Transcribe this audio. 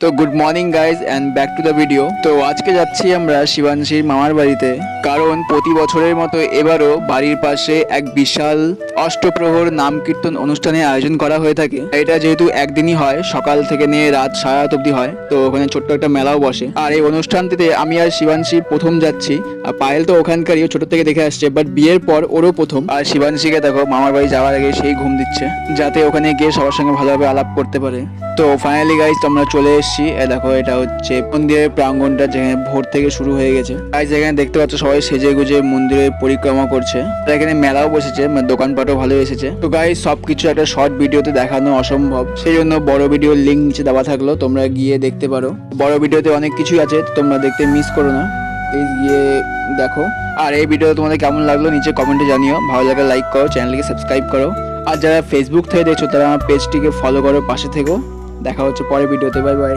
তো good morning guys and back to the video. তো আজকে যাচ্ছি আমরা শিবাংশীর মামার বাড়িতে, কারণ প্রতি বছরের মতো এবারও বাড়ির পাশে এক বিশাল অষ্টপ্রহর নাম কীর্তন অনুষ্ঠানের আয়োজন করা হয়ে থাকে। এটা যেহেতু একদিনই হয়, সকাল থেকে নিয়ে রাত সারা রাত অব্দি হয়, তো ওখানে ছোট্ট একটা মেলাও বসে। আর এই অনুষ্ঠানটিতে আমি আর শিবাংশী প্রথম যাচ্ছি। আর পায়েল তো ওখানকারই, ছোট থেকে দেখে আসছে, বাট বিয়ের পর ওরও প্রথম। আর শিবাংশীকে দেখো মামার বাড়ি যাওয়ার আগে সেই ঘুম দিচ্ছে, যাতে ওখানে গিয়ে সবার সঙ্গে ভালোভাবে আলাপ করতে পারে। তো ফাইনালি গাইজ তোমরা চলে এসেছি। দেখো এটা হচ্ছে মন্দিরের প্রাঙ্গণটা, যেখানে ভোর থেকে শুরু হয়ে গেছে। গাইজ এখানে দেখতে পাচ্ছ সবাই সেজে গুজে মন্দিরের পরিক্রমা করছে। এখানে মেলাও বসেছে, দোকানপাটও ভালো এসেছে। তো গাইজ সবকিছু একটা শর্ট ভিডিওতে দেখানো অসম্ভব, সেই জন্য বড় ভিডিওর লিঙ্ক নিচে দেওয়া থাকলো, তোমরা গিয়ে দেখতে পারো। বড় ভিডিওতে অনেক কিছুই আছে, তোমরা দেখতে মিস করো না, প্লিজ গিয়ে দেখো। আর এই ভিডিও তোমাদের কেমন লাগলো নিচে কমেন্টে জানিও। ভালো লাগলে লাইক করো, চ্যানেলটিকে সাবস্ক্রাইব করো। আর যারা ফেসবুক থেকে দেখছো তারা আমার পেজটিকে ফলো করো, পাশে থেকো। দেখা হচ্ছে পরের ভিডিওতে। Bye bye.